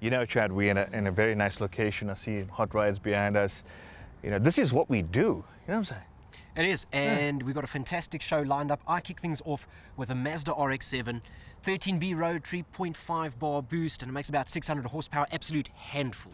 You know, Chad, we're in a very nice location. I see hot rides behind us. You know, this is what we do. You know what I'm saying? It is, and we've got a fantastic show lined up. I kick things off with a Mazda RX-7, 13B rotary, 0.5 bar boost, and it makes about 600 horsepower, absolute handful.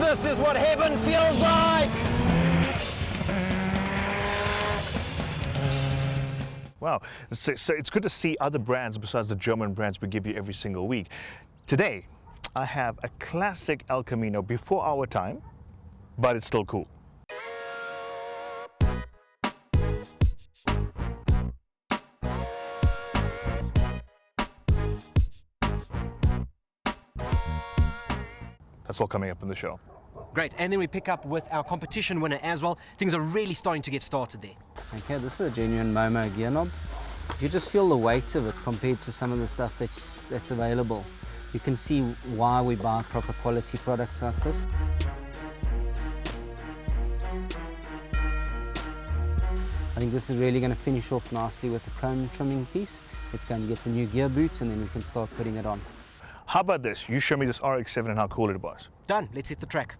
This is what heaven feels like! Wow, so it's good to see other brands besides the German brands we give you every single week. Today, I have a classic El Camino before our time, but it's still cool. That's all coming up in the show. Great, and then we pick up with our competition winner as well. Things are really starting to get started there. Okay, this is a genuine Momo gear knob. You just feel the weight of it compared to some of the stuff that's available. You can see why we buy proper quality products like this. I think this is really going to finish off nicely with a chrome trimming piece. It's going to get the new gear boots and then we can start putting it on. How about this? You show me this RX-7 and how cool it was. Done, let's hit the track.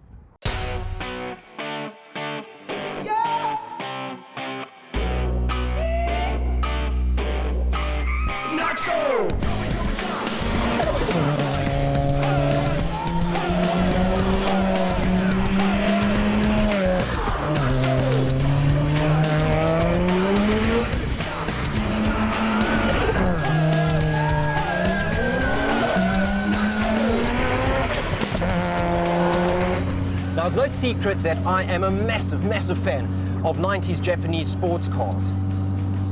Now, it's no secret that I am a massive, massive fan of 90s Japanese sports cars.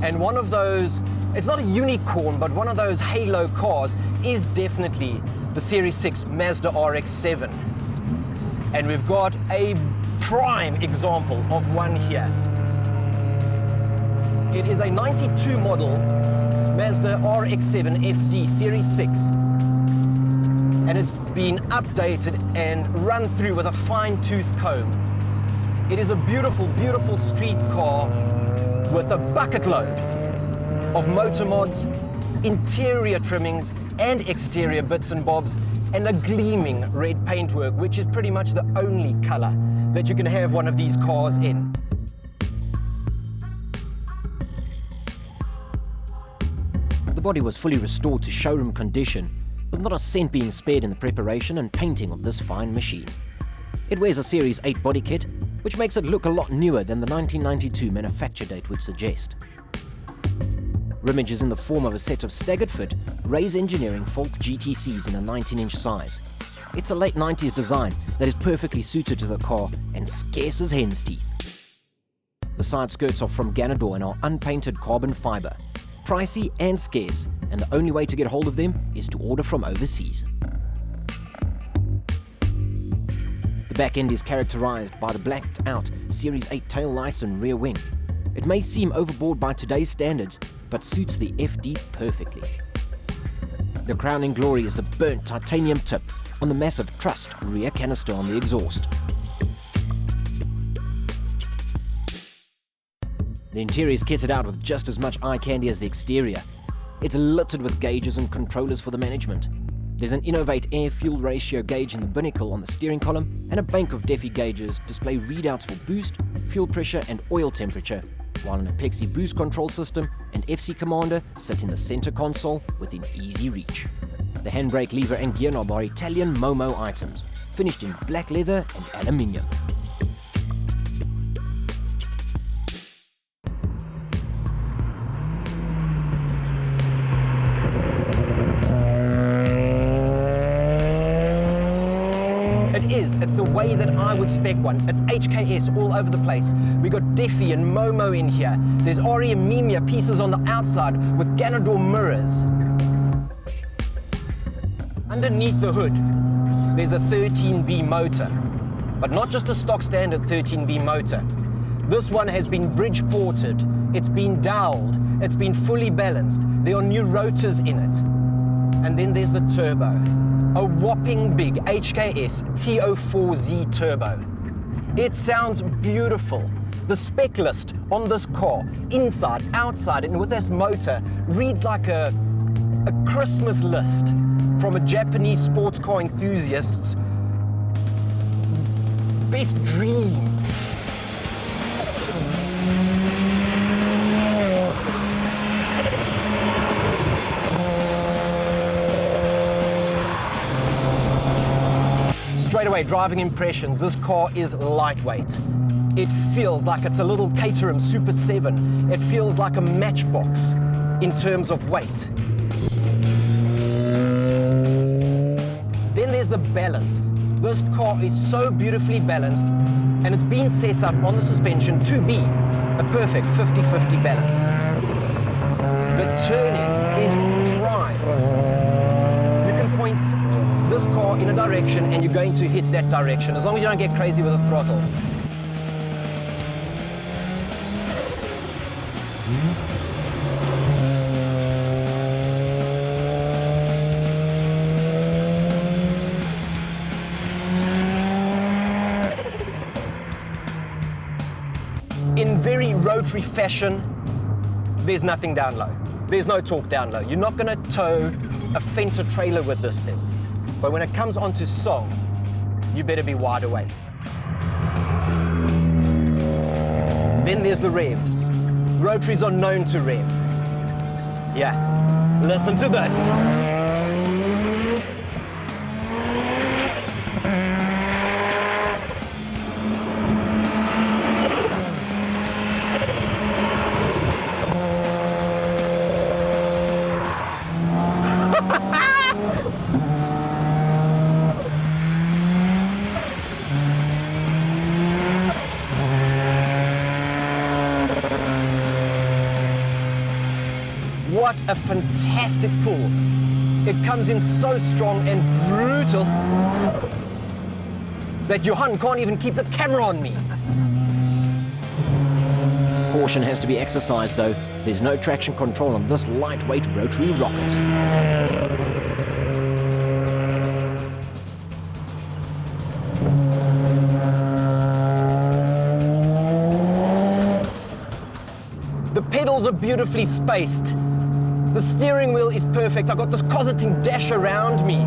And one of those, it's not a unicorn, but one of those halo cars is definitely the Series 6 Mazda RX-7. And we've got a prime example of one here. It is a 92 model Mazda RX-7 FD Series 6. And it's been updated and run through with a fine-tooth comb. It is a beautiful, beautiful street car with a bucket load of motor mods, interior trimmings and exterior bits and bobs, and a gleaming red paintwork, which is pretty much the only color that you can have one of these cars in. The body was fully restored to showroom condition, with not a cent being spared in the preparation and painting of this fine machine. It wears a Series 8 body kit, which makes it look a lot newer than the 1992 manufacture date would suggest. Rimmage is in the form of a set of staggered fit Rays Engineering Folk GTCs in a 19-inch size. It's a late 90s design that is perfectly suited to the car and scarce as hen's teeth. The side skirts are from Ganador and are unpainted carbon fiber. Pricey and scarce, and the only way to get hold of them is to order from overseas. The back end is characterized by the blacked out Series 8 tail lights and rear wing. It may seem overboard by today's standards, but suits the FD perfectly. The crowning glory is the burnt titanium tip on the massive trussed rear canister on the exhaust. The interior is kitted out with just as much eye candy as the exterior. It's littered with gauges and controllers for the management. There's an Innovate air-fuel ratio gauge in the binnacle on the steering column, and a bank of Defi gauges display readouts for boost, fuel pressure and oil temperature, while an Apexi boost control system and FC commander sit in the center console within easy reach. The handbrake lever and gear knob are Italian Momo items, finished in black leather and aluminium. It's the way that I would spec one. It's HKS all over the place. We got Defi and Momo in here. There's Ori and Mimia pieces on the outside with Ganador mirrors. Underneath the hood, there's a 13B motor, but not just a stock standard 13B motor. This one has been bridge ported, it's been doweled, it's been fully balanced. There are new rotors in it. And then there's the turbo. A whopping big HKS T04Z turbo. It sounds beautiful. The spec list on this car, inside, outside, and with this motor, reads like a Christmas list from a Japanese sports car enthusiast's best dream. Straight away, driving impressions, this car is lightweight. It feels like it's a little Caterham Super 7. It feels like a Matchbox in terms of weight. Then there's the balance. This car is so beautifully balanced, and it's been set up on the suspension to be a perfect 50-50 balance. The turning is prime. You can point this car in a direction and you're going to hit that direction, as long as you don't get crazy with the throttle. In very rotary fashion, there's nothing down low. There's no torque down low. You're not going to tow a Fender trailer with this thing. But when it comes onto song, you better be wide awake. Then there's the revs. Rotaries are known to rev. Yeah, listen to this. What a fantastic pull. It comes in so strong and brutal that Johan can't even keep the camera on me. Caution has to be exercised though. There's no traction control on this lightweight rotary rocket. The pedals are beautifully spaced. The steering wheel is perfect. I've got this cosseting dash around me.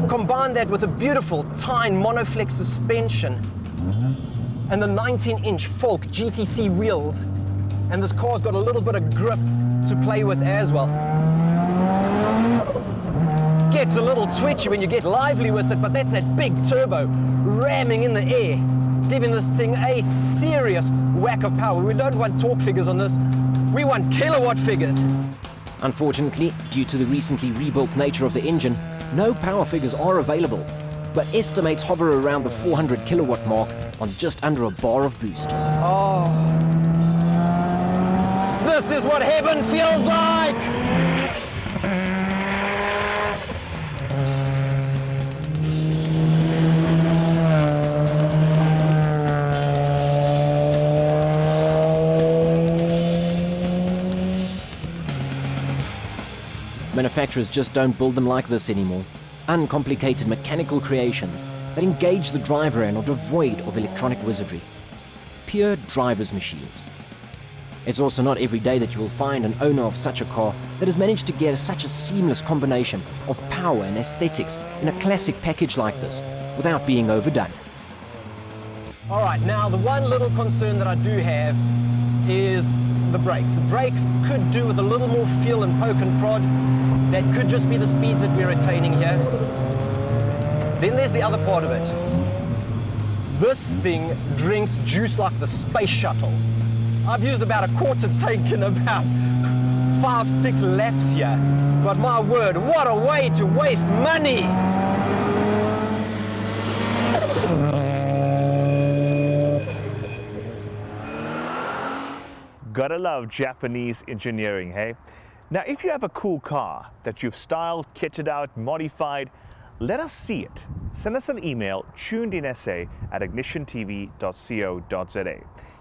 Combine that with a beautiful Tyne monoflex suspension and the 19-inch Falk GTC wheels. And this car's got a little bit of grip to play with as well. Gets a little twitchy when you get lively with it, but that's that big turbo ramming in the air, giving this thing a serious whack of power. We don't want torque figures on this. We want kilowatt figures. Unfortunately, due to the recently rebuilt nature of the engine, no power figures are available, but estimates hover around the 400 kilowatt mark on just under a bar of boost. Oh, this is what heaven feels like! Manufacturers just don't build them like this anymore. Uncomplicated mechanical creations that engage the driver and are devoid of electronic wizardry. Pure driver's machines. It's also not every day that you will find an owner of such a car that has managed to get such a seamless combination of power and aesthetics in a classic package like this without being overdone. All right, now the one little concern that I do have is the brakes. The brakes could do with a little more feel and poke and prod. That could just be the speeds that we're attaining here. Then there's the other part of it. This thing drinks juice like the space shuttle. I've used about a quarter tank in about 5-6 laps here. But my word, what a way to waste money! Gotta love Japanese engineering, hey? Now, if you have a cool car that you've styled, kitted out, modified, let us see it. Send us an email, tunedinsa@ignitiontv.co.za.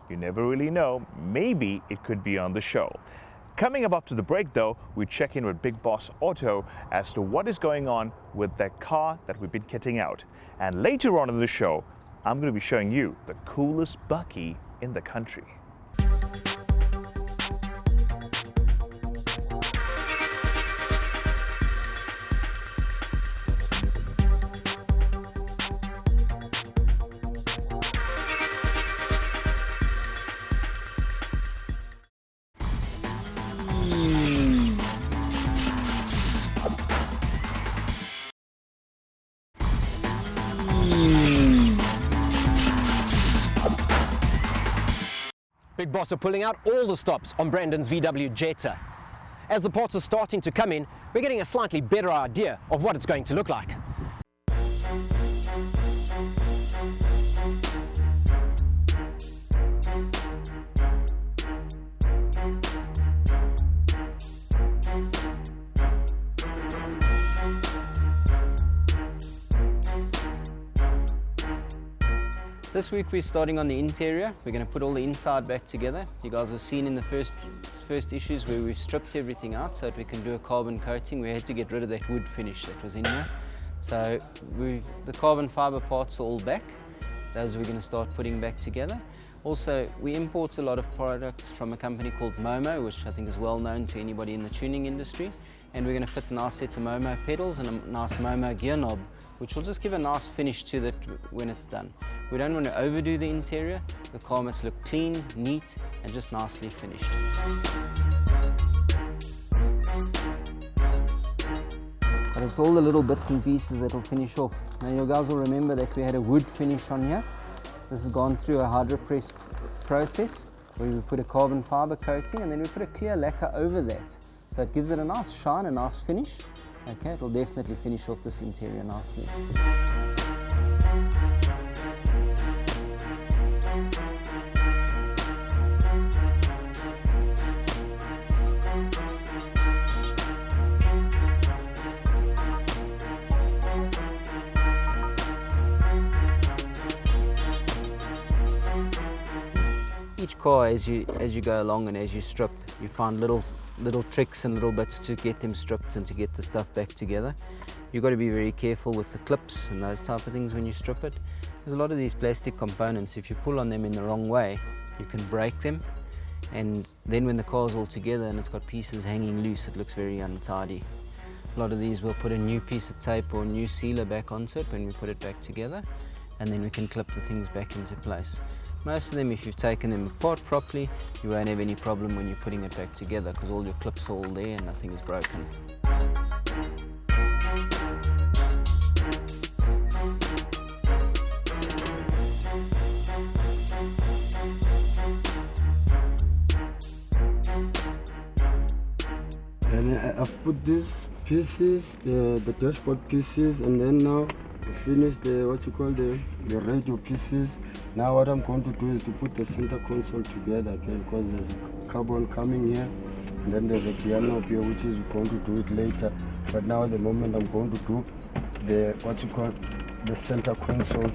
You never really know, maybe it could be on the show. Coming up after the break though, we check in with Big Boss Auto as to what is going on with that car that we've been kitting out. And later on in the show, I'm going to be showing you the coolest bakkie in the country. Big Boss are pulling out all the stops on Brandon's VW Jetta. As the parts are starting to come in, we're getting a slightly better idea of what it's going to look like. This week we're starting on the interior. We're going to put all the inside back together. You guys have seen in the first issues where we stripped everything out so that we can do a carbon coating. We had to get rid of that wood finish that was in here. So the carbon fiber parts are all back. Those we're going to start putting back together. Also, we import a lot of products from a company called Momo, which I think is well known to anybody in the tuning industry. And we're going to fit a nice set of Momo pedals and a nice Momo gear knob, which will just give a nice finish to that when it's done. We don't want to overdo the interior. The car must look clean, neat, and just nicely finished. But it's all the little bits and pieces that will finish off. Now you guys will remember that we had a wood finish on here. This has gone through a hydropress process where we put a carbon fiber coating and then we put a clear lacquer over that. So it gives it a nice shine, a nice finish. Okay, it will definitely finish off this interior nicely. Each car, as you go along and as you strip, you find little tricks and little bits to get them stripped and to get the stuff back together. You've got to be very careful with the clips and those type of things when you strip it. There's a lot of these plastic components, if you pull on them in the wrong way, you can break them, and then when the car's all together and it's got pieces hanging loose, it looks very untidy. A lot of these we'll put a new piece of tape or a new sealer back onto it when we put it back together, and then we can clip the things back into place. Most of them, if you've taken them apart properly, you won't have any problem when you're putting it back together because all your clips are all there and nothing is broken. And I've put these pieces, the dashboard pieces, and then now finish the the radio pieces. Now what I'm going to do is to put the center console together, okay, because there's a carbon coming here, and then there's a gear knob here, which is going to do it later. But now at the moment I'm going to do the center console.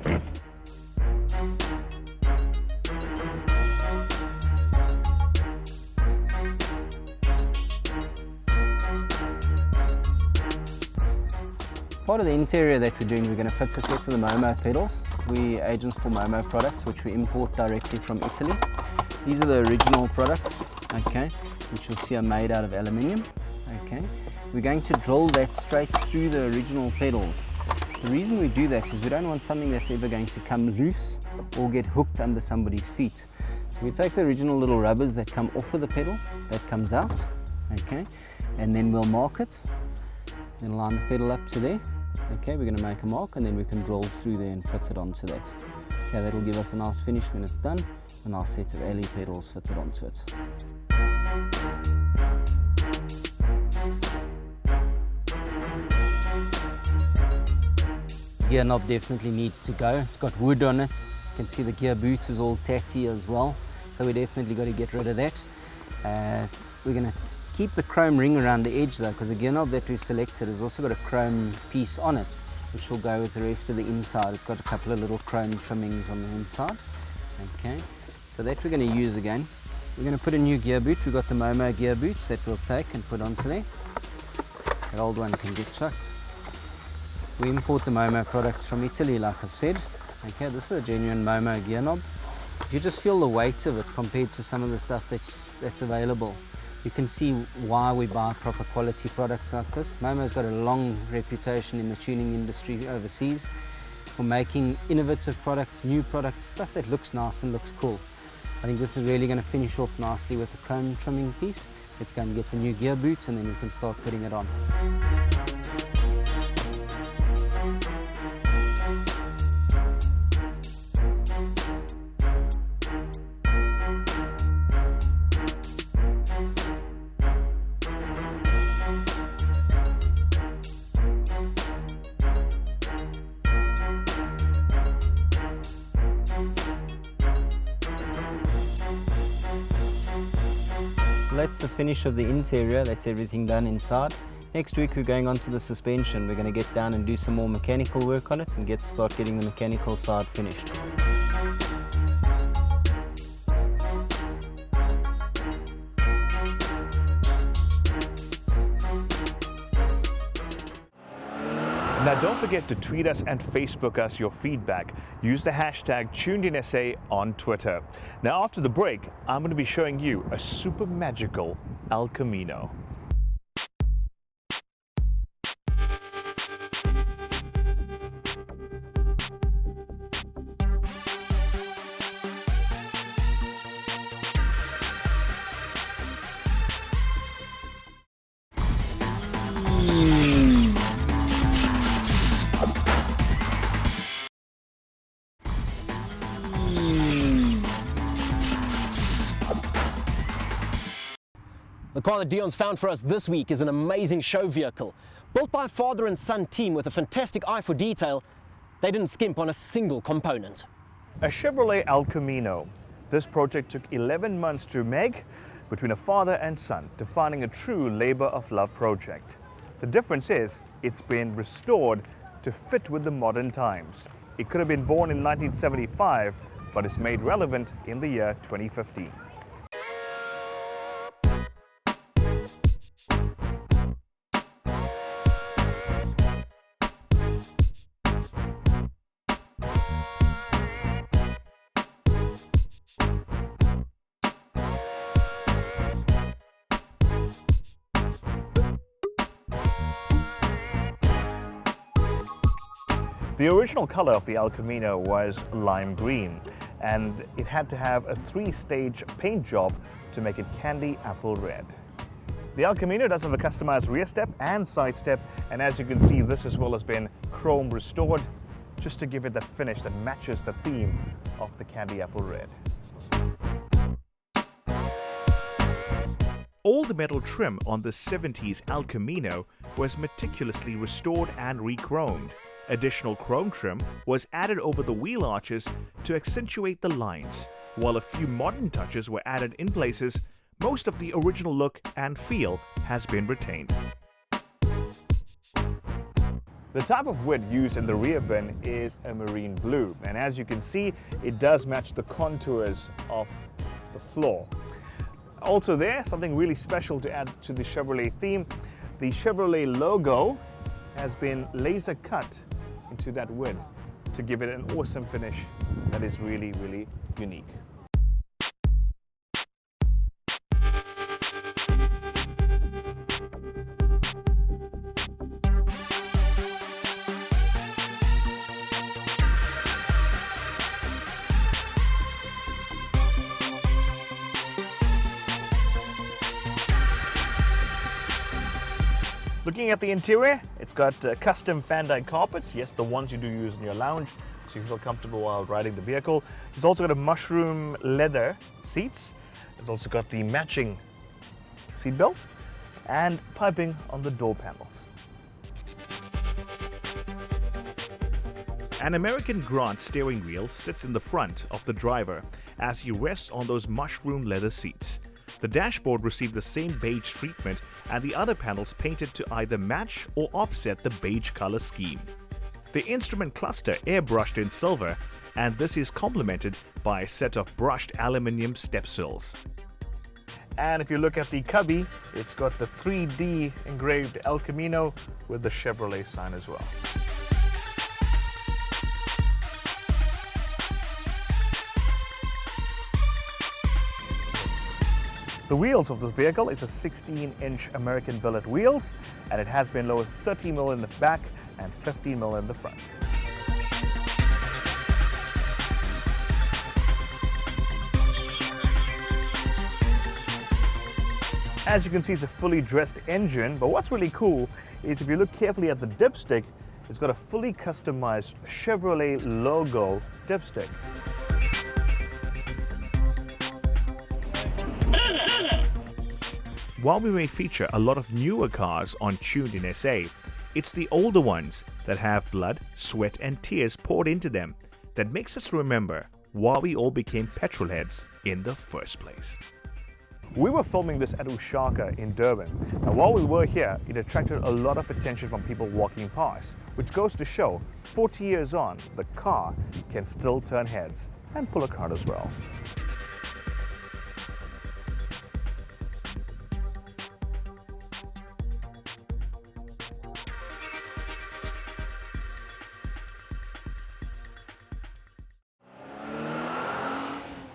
Part of the interior that we're doing, we're going to fit a set of the Momo pedals. We're agents for Momo products, which we import directly from Italy. These are the original products, okay, which you'll see are made out of aluminium, okay. We're going to drill that straight through the original pedals. The reason we do that is we don't want something that's ever going to come loose or get hooked under somebody's feet. So we take the original little rubbers that come off of the pedal, that comes out, okay, and then we'll mark it. Then line the pedal up to there. Okay, we're going to make a mark and then we can drill through there and fit it onto that. Okay, that'll give us a nice finish when it's done. A nice set of alley pedals fitted onto it. Gear knob definitely needs to go. It's got wood on it. You can see the gear boot is all tatty as well. So we definitely got to get rid of that. We're going to keep the chrome ring around the edge though, because the gear knob that we've selected has also got a chrome piece on it, which will go with the rest of the inside. It's got a couple of little chrome trimmings on the inside. Okay, so that we're going to use again. We're going to put a new gear boot. We've got the Momo gear boots that we'll take and put onto there. That old one can get chucked. We import the Momo products from Italy, like I've said. Okay, this is a genuine Momo gear knob. If you just feel the weight of it compared to some of the stuff that's available, you can see why we buy proper quality products like this. Momo's got a long reputation in the tuning industry overseas for making innovative products, new products, stuff that looks nice and looks cool. I think this is really going to finish off nicely with a chrome trimming piece. Let's go and get the new gear boot and then we can start putting it on. That's the finish of the interior, that's everything done inside. Next week we're going on to the suspension. We're going to get down and do some more mechanical work on it and start getting the mechanical side finished. Now don't forget to tweet us and Facebook us your feedback. Use the hashtag TunedInSA on Twitter. Now after the break, I'm going to be showing you a super magical El Camino. The car that Deon's found for us this week is an amazing show vehicle. Built by a father and son team with a fantastic eye for detail, they didn't skimp on a single component. A Chevrolet El Camino. This project took 11 months to make between a father and son, defining a true labor of love project. The difference is it's been restored to fit with the modern times. It could have been born in 1975, but it's made relevant in the year 2015. The original color of the El Camino was lime green, and it had to have a 3-stage paint job to make it candy apple red. The El Camino does have a customized rear step and side step, and as you can see, this as well has been chrome restored just to give it that finish that matches the theme of the candy apple red. All the metal trim on the 70s El Camino was meticulously restored and re-chromed. Additional chrome trim was added over the wheel arches to accentuate the lines, while a few modern touches were added in places. Most of the original look and feel has been retained. The type of wood used in the rear bin is a marine blue, and as you can see, it does match the contours of the floor. Also there, something really special to add to the Chevrolet theme, the Chevrolet logo has been laser cut into that wood to give it an awesome finish that is really, really unique. Looking at the interior, it's got custom Van Dyke carpets, yes, the ones you do use in your lounge, so you feel comfortable while riding the vehicle. It's also got a mushroom leather seats. It's also got the matching seat belt and piping on the door panels. An American Grant steering wheel sits in the front of the driver as he rests on those mushroom leather seats. The dashboard received the same beige treatment, and the other panels painted to either match or offset the beige color scheme. The instrument cluster airbrushed in silver, and this is complemented by a set of brushed aluminium step sills. And if you look at the cubby, it's got the 3D engraved El Camino with the Chevrolet sign as well. The wheels of this vehicle is a 16-inch American billet wheels, and it has been lowered 30 mm in the back and 15 mm in the front. As you can see, it's a fully dressed engine, but what's really cool is if you look carefully at the dipstick, it's got a fully customized Chevrolet logo dipstick. While we may feature a lot of newer cars on Tuned in SA, it's the older ones that have blood, sweat and tears poured into them that makes us remember why we all became petrol heads in the first place. We were filming this at Ushaka in Durban, and while we were here, it attracted a lot of attention from people walking past, which goes to show 40 years on, the car can still turn heads and pull a card as well.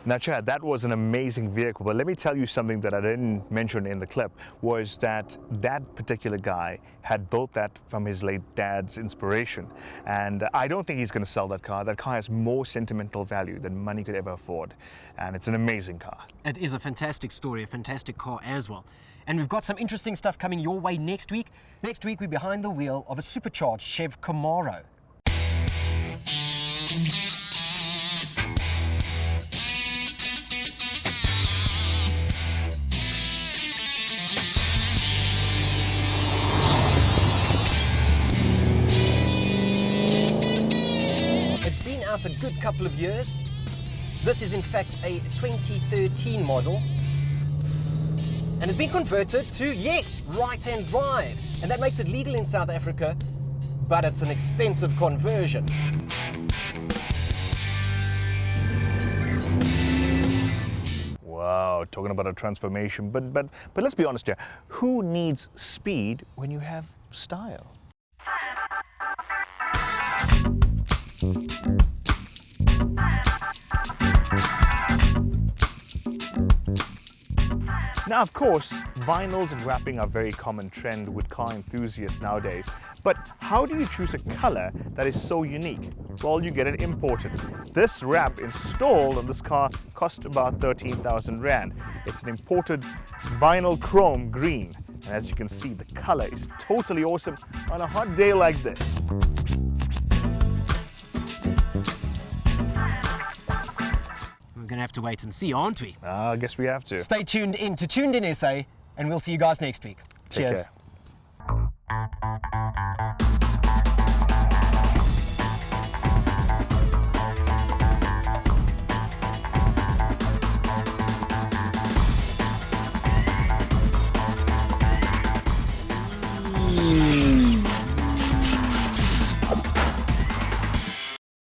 Now Chad, that was an amazing vehicle, but let me tell you something that I didn't mention in the clip, was that that particular guy had built that from his late dad's inspiration. And I don't think he's going to sell that car. That car has more sentimental value than money could ever afford. And it's an amazing car. It is a fantastic story, a fantastic car as well. And we've got some interesting stuff coming your way next week. Next week, we're behind the wheel of a supercharged Chev Camaro. Out a good couple of years. This is in fact a 2013 model and has been converted to, yes, right-hand drive, and that makes it legal in South Africa, but it's an expensive conversion. Wow, talking about a transformation, but let's be honest here, who needs speed when you have style? Now, of course, vinyls and wrapping are a very common trend with car enthusiasts nowadays. But how do you choose a color that is so unique? Well, you get it imported. This wrap installed on this car cost about 13,000 Rand. It's an imported vinyl chrome green. And as you can see, the color is totally awesome on a hot day like this. We're going to have to wait and see, aren't we? I guess we have to. Stay tuned in to Tuned in SA, and we'll see you guys next week. Take Cheers. care.